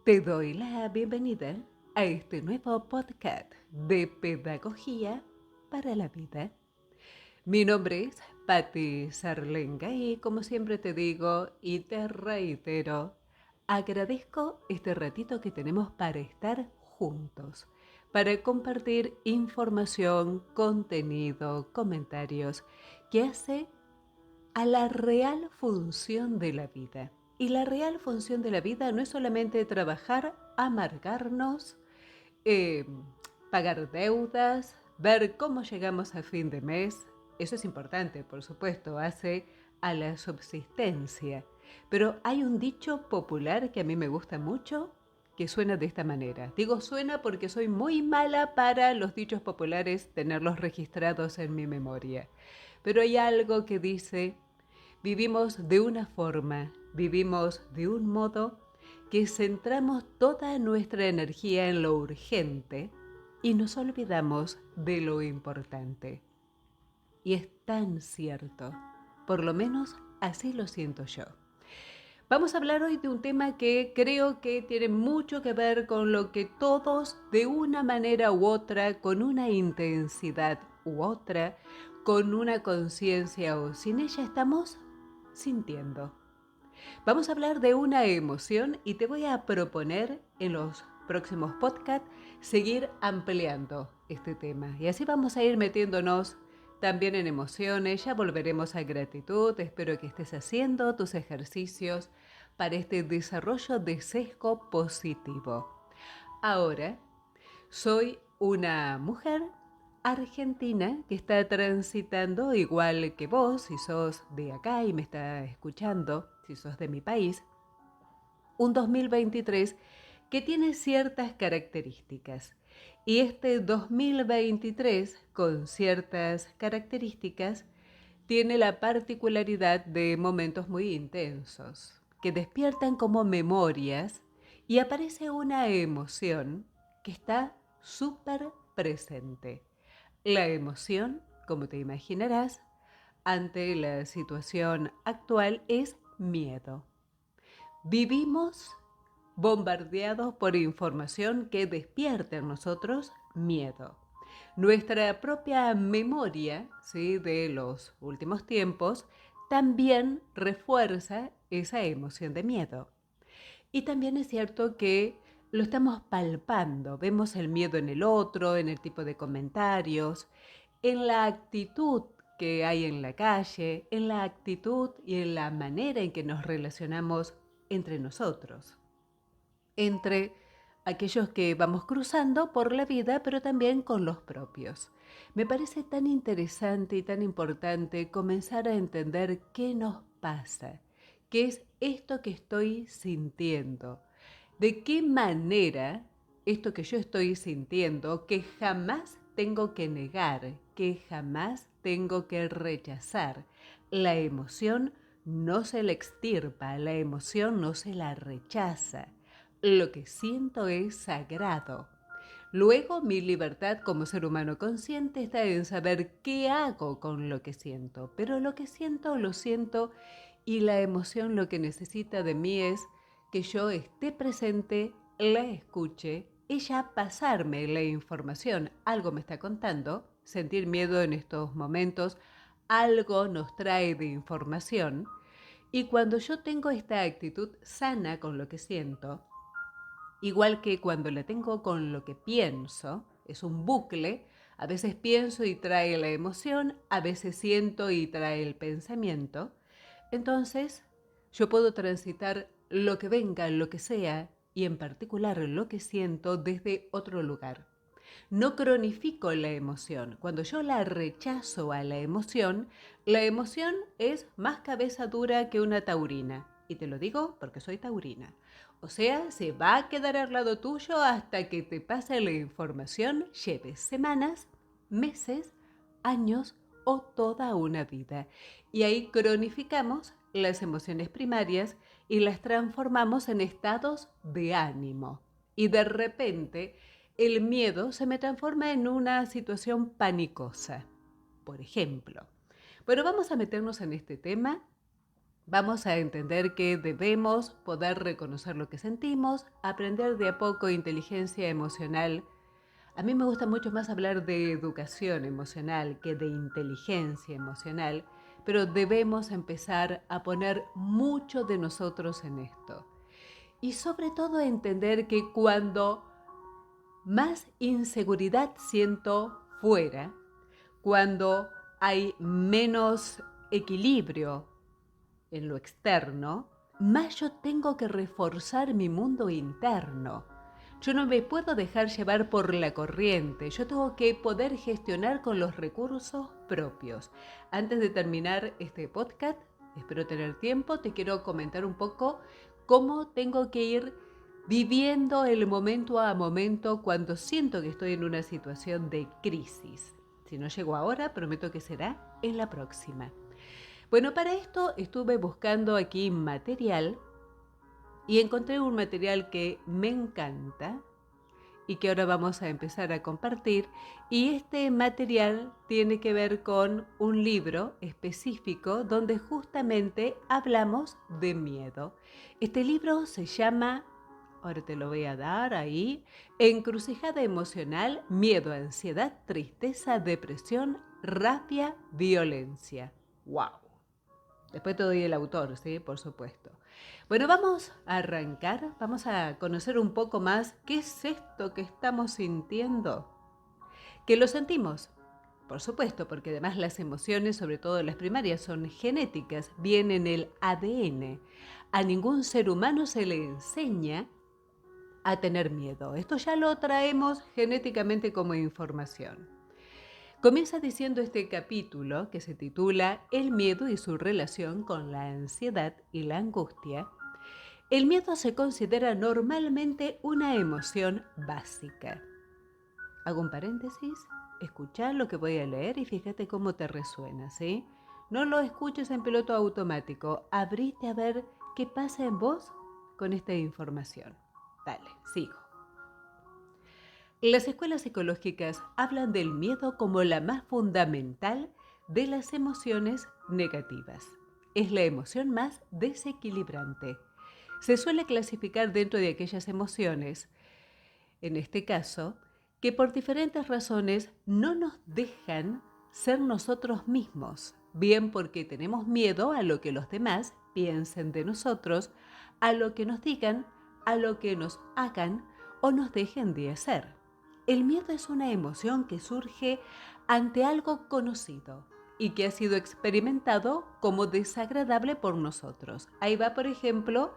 Te doy la bienvenida a este nuevo podcast de Pedagogía para la Vida. Mi nombre es Patti Sarlenga y como siempre te digo y te reitero, agradezco este ratito que tenemos para estar juntos, para compartir información, contenido, comentarios que hace a la real función de la vida. Y la real función de la vida no es solamente trabajar, amargarnos, eh, pagar deudas, ver cómo llegamos a fin de mes. Eso es importante, por supuesto, hace a la subsistencia. Pero hay un dicho popular que a mí me gusta mucho que suena de esta manera. Digo suena porque soy muy mala para los dichos populares tenerlos registrados en mi memoria. Pero hay algo que dice: vivimos de una forma, vivimos de un modo que centramos toda nuestra energía en lo urgente y nos olvidamos de lo importante. Y es tan cierto, por lo menos así lo siento yo. Vamos a hablar hoy de un tema que creo que tiene mucho que ver con lo que todos, de una manera u otra, con una intensidad u otra, con una conciencia o sin ella, estamos sintiendo. Vamos a hablar de una emoción y te voy a proponer en los próximos podcasts seguir ampliando este tema. Y así vamos a ir metiéndonos también en emociones. Ya volveremos a gratitud. Espero que estés haciendo tus ejercicios para este desarrollo de sesgo positivo. Ahora, soy una mujer argentina que está transitando igual que vos, si sos de acá y me está escuchando, si sos de mi país, un 2023 que tiene ciertas características. Y este 2023, con ciertas características, tiene la particularidad de momentos muy intensos, que despiertan como memorias y aparece una emoción que está súper presente. La emoción, como te imaginarás, ante la situación actual es miedo. Vivimos bombardeados por información que despierta en nosotros miedo. Nuestra propia memoria, ¿sí?, de los últimos tiempos también refuerza esa emoción de miedo. Y también es cierto que lo estamos palpando, vemos el miedo en el otro, en el tipo de comentarios, en la actitud que hay en la calle, en la actitud y en la manera en que nos relacionamos entre nosotros, entre aquellos que vamos cruzando por la vida, pero también con los propios. Me parece tan interesante y tan importante comenzar a entender qué nos pasa, qué es esto que estoy sintiendo, de qué manera esto que yo estoy sintiendo, que jamás tengo que negar, que jamás tengo que rechazar. La emoción no se la extirpa, la emoción no se la rechaza. Lo que siento es sagrado. Luego, mi libertad como ser humano consciente está en saber qué hago con lo que siento. Pero lo que siento, lo siento, y la emoción lo que necesita de mí es que yo esté presente, la escuche, ella pasarme la información. Algo me está contando, sentir miedo en estos momentos, algo nos trae de información. Y cuando yo tengo esta actitud sana con lo que siento, igual que cuando la tengo con lo que pienso, es un bucle, a veces pienso y trae la emoción, a veces siento y trae el pensamiento, entonces yo puedo transitar lo que venga, lo que sea, y en particular lo que siento desde otro lugar. No cronifico la emoción. Cuando yo la rechazo a la emoción es más cabeza dura que una taurina. Y te lo digo porque soy taurina. O sea, se va a quedar al lado tuyo hasta que te pase la información, lleves semanas, meses, años o toda una vida. Y ahí cronificamos las emociones primarias y las transformamos en estados de ánimo. Y de repente el miedo se me transforma en una situación panicosa, por ejemplo. Bueno, vamos a meternos en este tema Vamos a entender que debemos poder reconocer lo que sentimos, aprender de a poco inteligencia emocional. A mí me gusta mucho más hablar de educación emocional que de inteligencia emocional, pero debemos empezar a poner mucho de nosotros en esto. Y sobre todo entender que cuando más inseguridad siento fuera, cuando hay menos equilibrio en lo externo, más yo tengo que reforzar mi mundo interno. Yo no me puedo dejar llevar por la corriente, yo tengo que poder gestionar con los recursos propios. Antes de terminar este podcast, espero tener tiempo, te quiero comentar un poco cómo tengo que ir viviendo el momento a momento cuando siento que estoy en una situación de crisis. Si no llego ahora, prometo que será en la próxima. Bueno, para esto estuve buscando aquí material y encontré un material que me encanta y que ahora vamos a empezar a compartir. Y este material tiene que ver con un libro específico donde justamente hablamos de miedo. Este libro se llama, ahora te lo voy a dar ahí, Encrucijada emocional, miedo, ansiedad, tristeza, depresión, rabia, violencia. ¡Wow! Después te doy el autor, ¿sí? Por supuesto. Bueno, vamos a arrancar, vamos a conocer un poco más qué es esto que estamos sintiendo. ¿Que lo sentimos? Por supuesto, porque además las emociones, sobre todo las primarias, son genéticas, vienen en el ADN. A ningún ser humano se le enseña a tener miedo. Esto ya lo traemos genéticamente como información. Comienza diciendo este capítulo que se titula El miedo y su relación con la ansiedad y la angustia. El miedo se considera normalmente una emoción básica. Hago un paréntesis, escucha lo que voy a leer y fíjate cómo te resuena, ¿sí? No lo escuches en piloto automático, abrite a ver qué pasa en vos con esta información. Dale, sigo. Las escuelas psicológicas hablan del miedo como la más fundamental de las emociones negativas. Es la emoción más desequilibrante. Se suele clasificar dentro de aquellas emociones, en este caso, que por diferentes razones no nos dejan ser nosotros mismos, bien porque tenemos miedo a lo que los demás piensen de nosotros, a lo que nos digan, a lo que nos hagan o nos dejen de hacer. El miedo es una emoción que surge ante algo conocido y que ha sido experimentado como desagradable por nosotros. Ahí va, por ejemplo,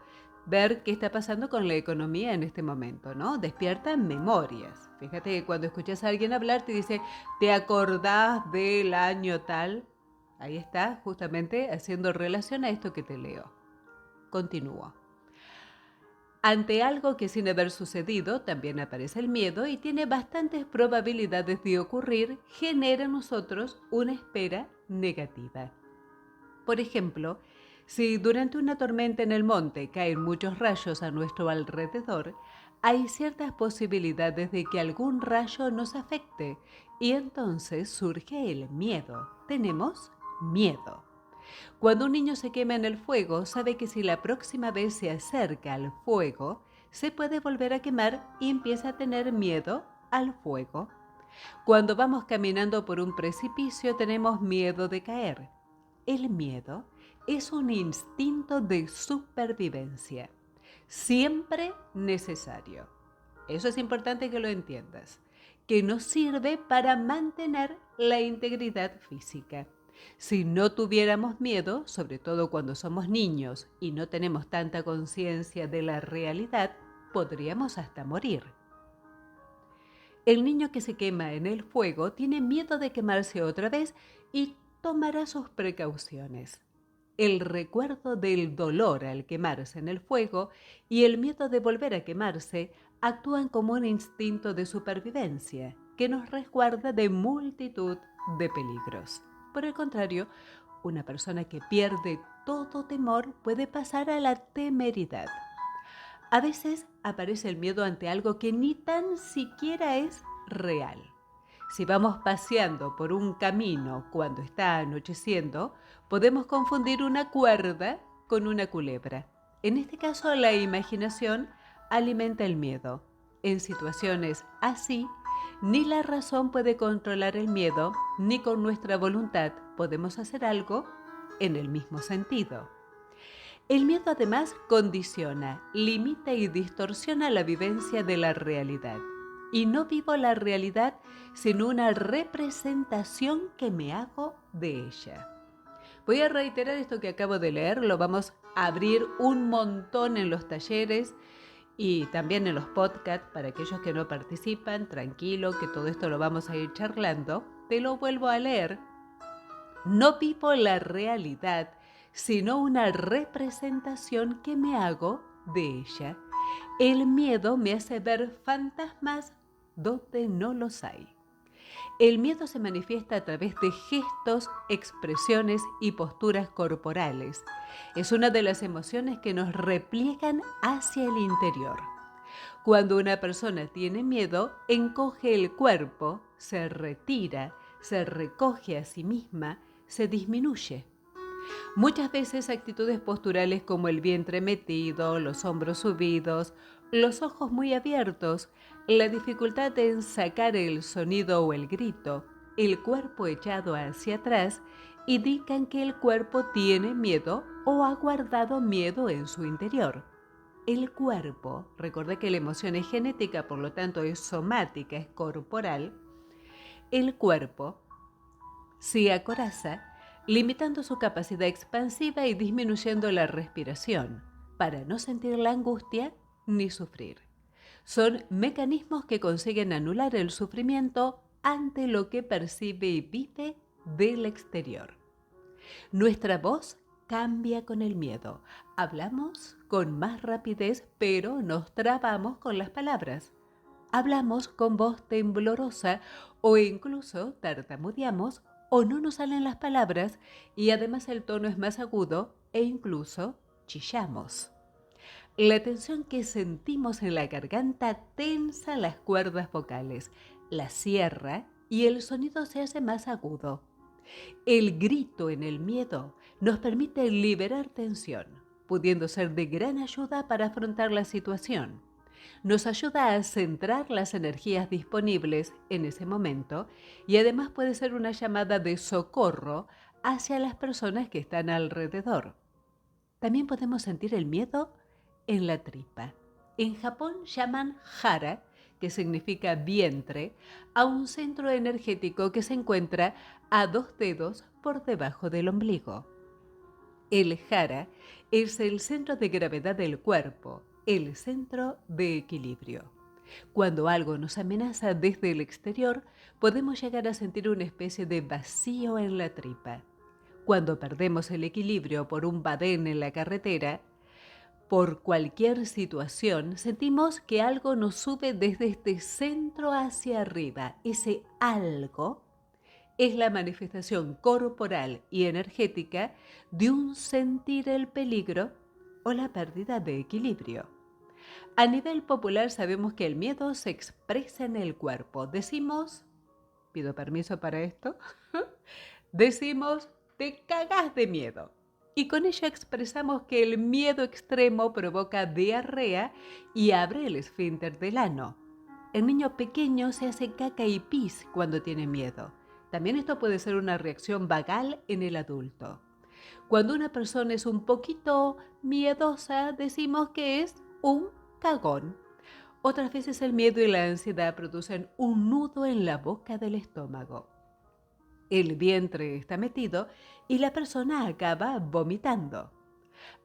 ver qué está pasando con la economía en este momento, ¿no? Despierta memorias. Fíjate que cuando escuchas a alguien hablar te dice, ¿te acordás del año tal? Ahí está, justamente haciendo relación a esto que te leo. Continúo. Ante algo que sin haber sucedido también aparece el miedo y tiene bastantes probabilidades de ocurrir, genera en nosotros una espera negativa. Por ejemplo, si durante una tormenta en el monte caen muchos rayos a nuestro alrededor, hay ciertas posibilidades de que algún rayo nos afecte y entonces surge el miedo. Tenemos miedo. Cuando un niño se quema en el fuego, sabe que si la próxima vez se acerca al fuego, se puede volver a quemar y empieza a tener miedo al fuego. Cuando vamos caminando por un precipicio, tenemos miedo de caer. El miedo es un instinto de supervivencia, siempre necesario. Eso es importante que lo entiendas, que nos sirve para mantener la integridad física. Si no tuviéramos miedo, sobre todo cuando somos niños y no tenemos tanta conciencia de la realidad, podríamos hasta morir. El niño que se quema en el fuego tiene miedo de quemarse otra vez y tomará sus precauciones. El recuerdo del dolor al quemarse en el fuego y el miedo de volver a quemarse actúan como un instinto de supervivencia que nos resguarda de multitud de peligros. Por el contrario, una persona que pierde todo temor puede pasar a la temeridad. A veces aparece el miedo ante algo que ni tan siquiera es real. Si vamos paseando por un camino cuando está anocheciendo, podemos confundir una cuerda con una culebra. En este caso, la imaginación alimenta el miedo. En situaciones así, ni la razón puede controlar el miedo, ni con nuestra voluntad podemos hacer algo en el mismo sentido. El miedo además condiciona, limita y distorsiona la vivencia de la realidad. Y no vivo la realidad sino una representación que me hago de ella. Voy a reiterar esto que acabo de leer, lo vamos a abrir un montón en los talleres y también en los podcasts para aquellos que no participan, tranquilo, que todo esto lo vamos a ir charlando. Te lo vuelvo a leer. No vivo la realidad, sino una representación que me hago de ella. El miedo me hace ver fantasmas donde no los hay. El miedo se manifiesta a través de gestos, expresiones y posturas corporales. Es una de las emociones que nos repliegan hacia el interior. Cuando una persona tiene miedo, encoge el cuerpo, se retira, se recoge a sí misma, se disminuye. Muchas veces actitudes posturales como el vientre metido, los hombros subidos, los ojos muy abiertos, la dificultad en sacar el sonido o el grito, el cuerpo echado hacia atrás, indican que el cuerpo tiene miedo o ha guardado miedo en su interior. El cuerpo, recuerda que la emoción es genética, por lo tanto es somática, es corporal, el cuerpo se acoraza, limitando su capacidad expansiva y disminuyendo la respiración, para no sentir la angustia ni sufrir. Son mecanismos que consiguen anular el sufrimiento ante lo que percibe y vive del exterior. Nuestra voz cambia con el miedo. Hablamos con más rapidez, pero nos trabamos con las palabras. Hablamos con voz temblorosa o incluso tartamudeamos o no nos salen las palabras y además el tono es más agudo e incluso chillamos. La tensión que sentimos en la garganta tensa las cuerdas vocales, la cierra y el sonido se hace más agudo. El grito en el miedo nos permite liberar tensión, pudiendo ser de gran ayuda para afrontar la situación. Nos ayuda a centrar las energías disponibles en ese momento y además puede ser una llamada de socorro hacia las personas que están alrededor. También podemos sentir el miedo en la tripa. En Japón llaman hara, que significa vientre, a un centro energético que se encuentra a 2 dedos por debajo del ombligo. El hara es el centro de gravedad del cuerpo, el centro de equilibrio. Cuando algo nos amenaza desde el exterior, podemos llegar a sentir una especie de vacío en la tripa. Cuando perdemos el equilibrio por un badén en la carretera, por cualquier situación, sentimos que algo nos sube desde este centro hacia arriba. Ese algo es la manifestación corporal y energética de un sentir el peligro o la pérdida de equilibrio. A nivel popular sabemos que el miedo se expresa en el cuerpo. Decimos, pido permiso para esto, decimos, te cagás de miedo. Y con ello expresamos que el miedo extremo provoca diarrea y abre el esfínter del ano. El niño pequeño se hace caca y pis cuando tiene miedo. También esto puede ser una reacción vagal en el adulto. Cuando una persona es un poquito miedosa, decimos que es un cagón. Otras veces el miedo y la ansiedad producen un nudo en la boca del estómago. El vientre está metido y la persona acaba vomitando.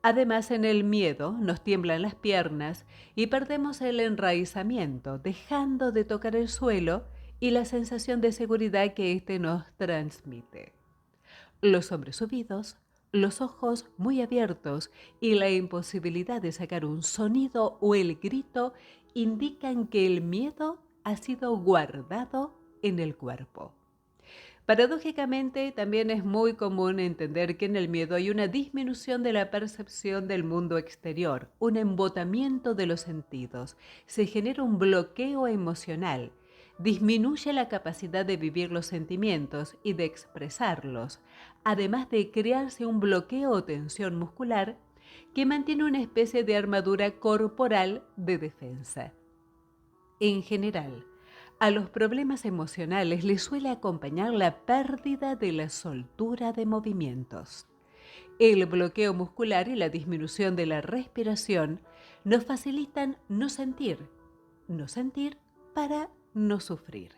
Además, en el miedo nos tiemblan las piernas y perdemos el enraizamiento, dejando de tocar el suelo y la sensación de seguridad que éste nos transmite. Los hombros subidos, los ojos muy abiertos y la imposibilidad de sacar un sonido o el grito indican que el miedo ha sido guardado en el cuerpo. Paradójicamente, también es muy común entender que en el miedo hay una disminución de la percepción del mundo exterior, un embotamiento de los sentidos. Se genera un bloqueo emocional, disminuye la capacidad de vivir los sentimientos y de expresarlos, además de crearse un bloqueo o tensión muscular que mantiene una especie de armadura corporal de defensa. En general, a los problemas emocionales les suele acompañar la pérdida de la soltura de movimientos. El bloqueo muscular y la disminución de la respiración nos facilitan no sentir para no sufrir.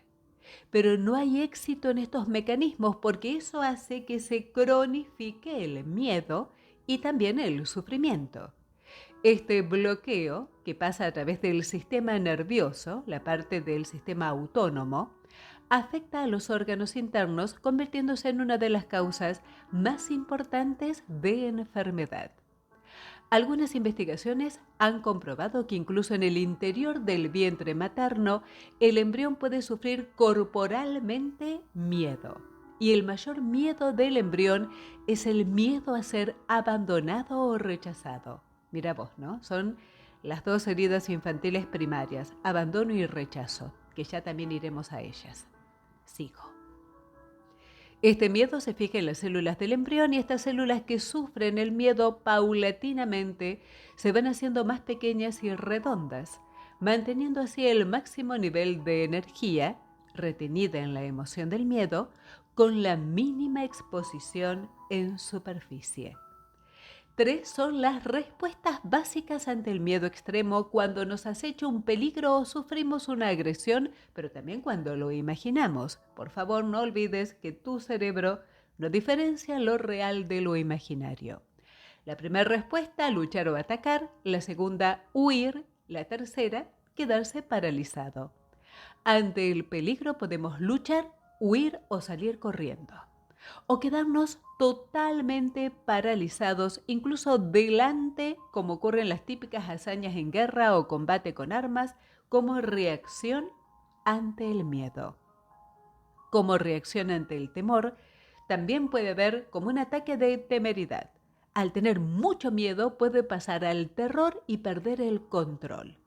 Pero no hay éxito en estos mecanismos porque eso hace que se cronifique el miedo y también el sufrimiento. Este bloqueo, que pasa a través del sistema nervioso, la parte del sistema autónomo, afecta a los órganos internos, convirtiéndose en una de las causas más importantes de enfermedad. Algunas investigaciones han comprobado que incluso en el interior del vientre materno, el embrión puede sufrir corporalmente miedo. Y el mayor miedo del embrión es el miedo a ser abandonado o rechazado. Mira vos, ¿no? Son las dos heridas infantiles primarias, abandono y rechazo, que ya también iremos a ellas. Sigo. Este miedo se fija en las células del embrión y estas células que sufren el miedo paulatinamente se van haciendo más pequeñas y redondas, manteniendo así el máximo nivel de energía retenida en la emoción del miedo con la mínima exposición en superficie. 3 son las respuestas básicas ante el miedo extremo cuando nos acecha un peligro o sufrimos una agresión, pero también cuando lo imaginamos. Por favor, no olvides que tu cerebro no diferencia lo real de lo imaginario. La primera respuesta, luchar o atacar. La segunda, huir. La tercera, quedarse paralizado. Ante el peligro podemos luchar, huir o salir corriendo. O quedarnos totalmente paralizados, incluso delante, como ocurren las típicas hazañas en guerra o combate con armas, como reacción ante el miedo. Como reacción ante el temor, también puede haber como un ataque de temeridad. Al tener mucho miedo puede pasar al terror y perder el control.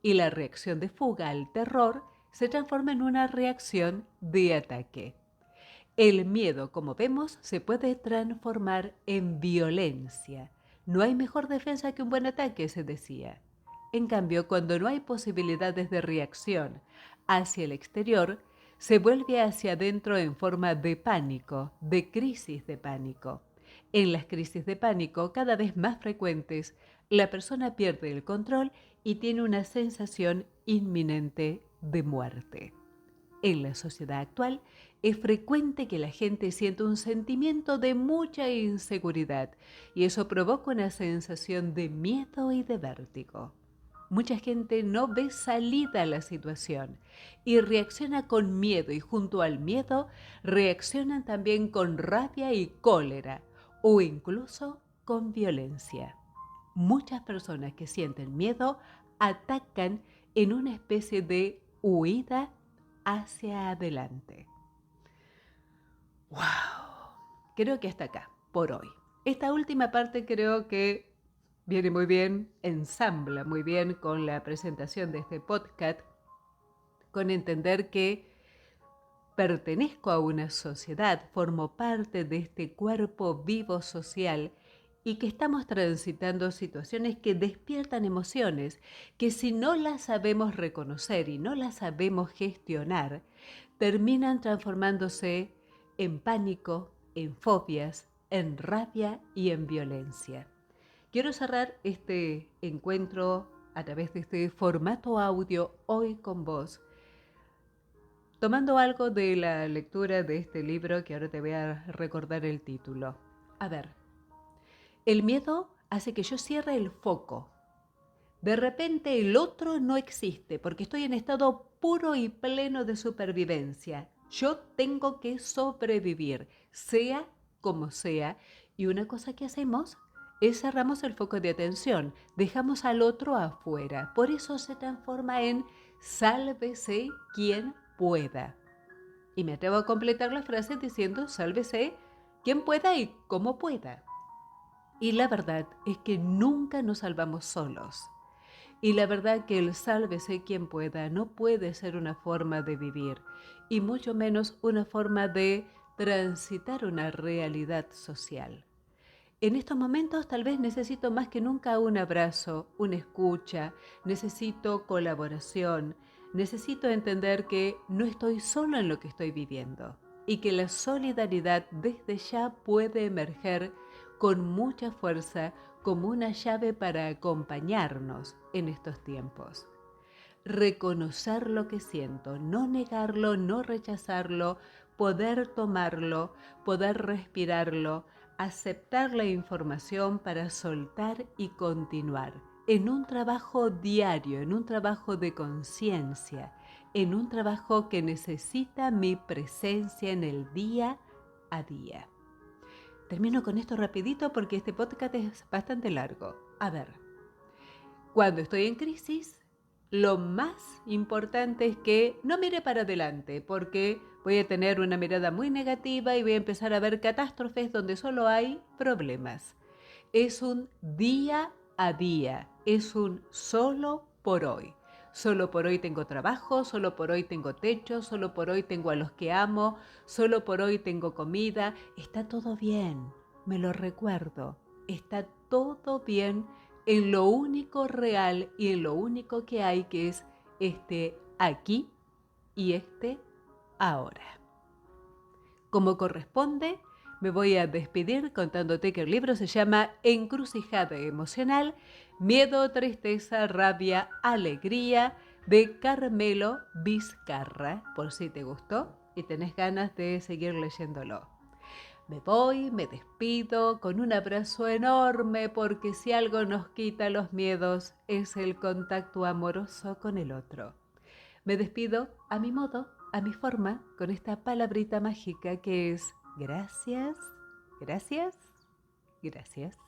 Y la reacción de fuga al terror se transforma en una reacción de ataque. El miedo, como vemos, se puede transformar en violencia. No hay mejor defensa que un buen ataque, se decía. En cambio, cuando no hay posibilidades de reacción hacia el exterior, se vuelve hacia adentro en forma de pánico, de crisis de pánico. En las crisis de pánico, cada vez más frecuentes, la persona pierde el control y tiene una sensación inminente de muerte. En la sociedad actual es frecuente que la gente sienta un sentimiento de mucha inseguridad y eso provoca una sensación de miedo y de vértigo. Mucha gente no ve salida a la situación y reacciona con miedo y junto al miedo reaccionan también con rabia y cólera o incluso con violencia. Muchas personas que sienten miedo atacan en una especie de huida hacia adelante. ¡Wow! Creo que hasta acá, por hoy. Esta última parte creo que viene muy bien, ensambla muy bien con la presentación de este podcast, con entender que pertenezco a una sociedad, formo parte de este cuerpo vivo social y que estamos transitando situaciones que despiertan emociones, que si no las sabemos reconocer y no las sabemos gestionar, terminan transformándose en pánico, en fobias, en rabia y en violencia. Quiero cerrar este encuentro a través de este formato audio hoy con vos, tomando algo de la lectura de este libro que ahora te voy a recordar el título. A ver, el miedo hace que yo cierre el foco. De repente el otro no existe porque estoy en estado puro y pleno de supervivencia. Yo tengo que sobrevivir, sea como sea. Y una cosa que hacemos es cerramos el foco de atención, dejamos al otro afuera. Por eso se transforma en sálvese quien pueda. Y me atrevo a completar la frase diciendo sálvese quien pueda y como pueda. Y la verdad es que nunca nos salvamos solos. Y la verdad que el sálvese quien pueda no puede ser una forma de vivir, y mucho menos una forma de transitar una realidad social. En estos momentos tal vez necesito más que nunca un abrazo, una escucha, necesito colaboración, necesito entender que no estoy solo en lo que estoy viviendo y que la solidaridad desde ya puede emerger con mucha fuerza como una llave para acompañarnos en estos tiempos. Reconocer lo que siento, no negarlo, no rechazarlo, poder tomarlo, poder respirarlo, aceptar la información para soltar y continuar en un trabajo diario, en un trabajo de conciencia, en un trabajo que necesita mi presencia en el día a día. Termino con esto rapidito porque este podcast es bastante largo. A ver, cuando estoy en crisis, lo más importante es que no mire para adelante, porque voy a tener una mirada muy negativa y voy a empezar a ver catástrofes donde solo hay problemas. Es un día a día, es un solo por hoy. Solo por hoy tengo trabajo, solo por hoy tengo techo, solo por hoy tengo a los que amo, solo por hoy tengo comida. Está todo bien, me lo recuerdo. Está todo bien en lo único real y en lo único que hay, que es este aquí y este ahora. Como corresponde, me voy a despedir contándote que el libro se llama Encrucijada Emocional, Miedo, Tristeza, Rabia, Alegría, de Carmelo Vizcarra, por si te gustó y tenés ganas de seguir leyéndolo. Me voy, me despido con un abrazo enorme porque si algo nos quita los miedos es el contacto amoroso con el otro. Me despido a mi modo, a mi forma, con esta palabrita mágica que es gracias, gracias, gracias.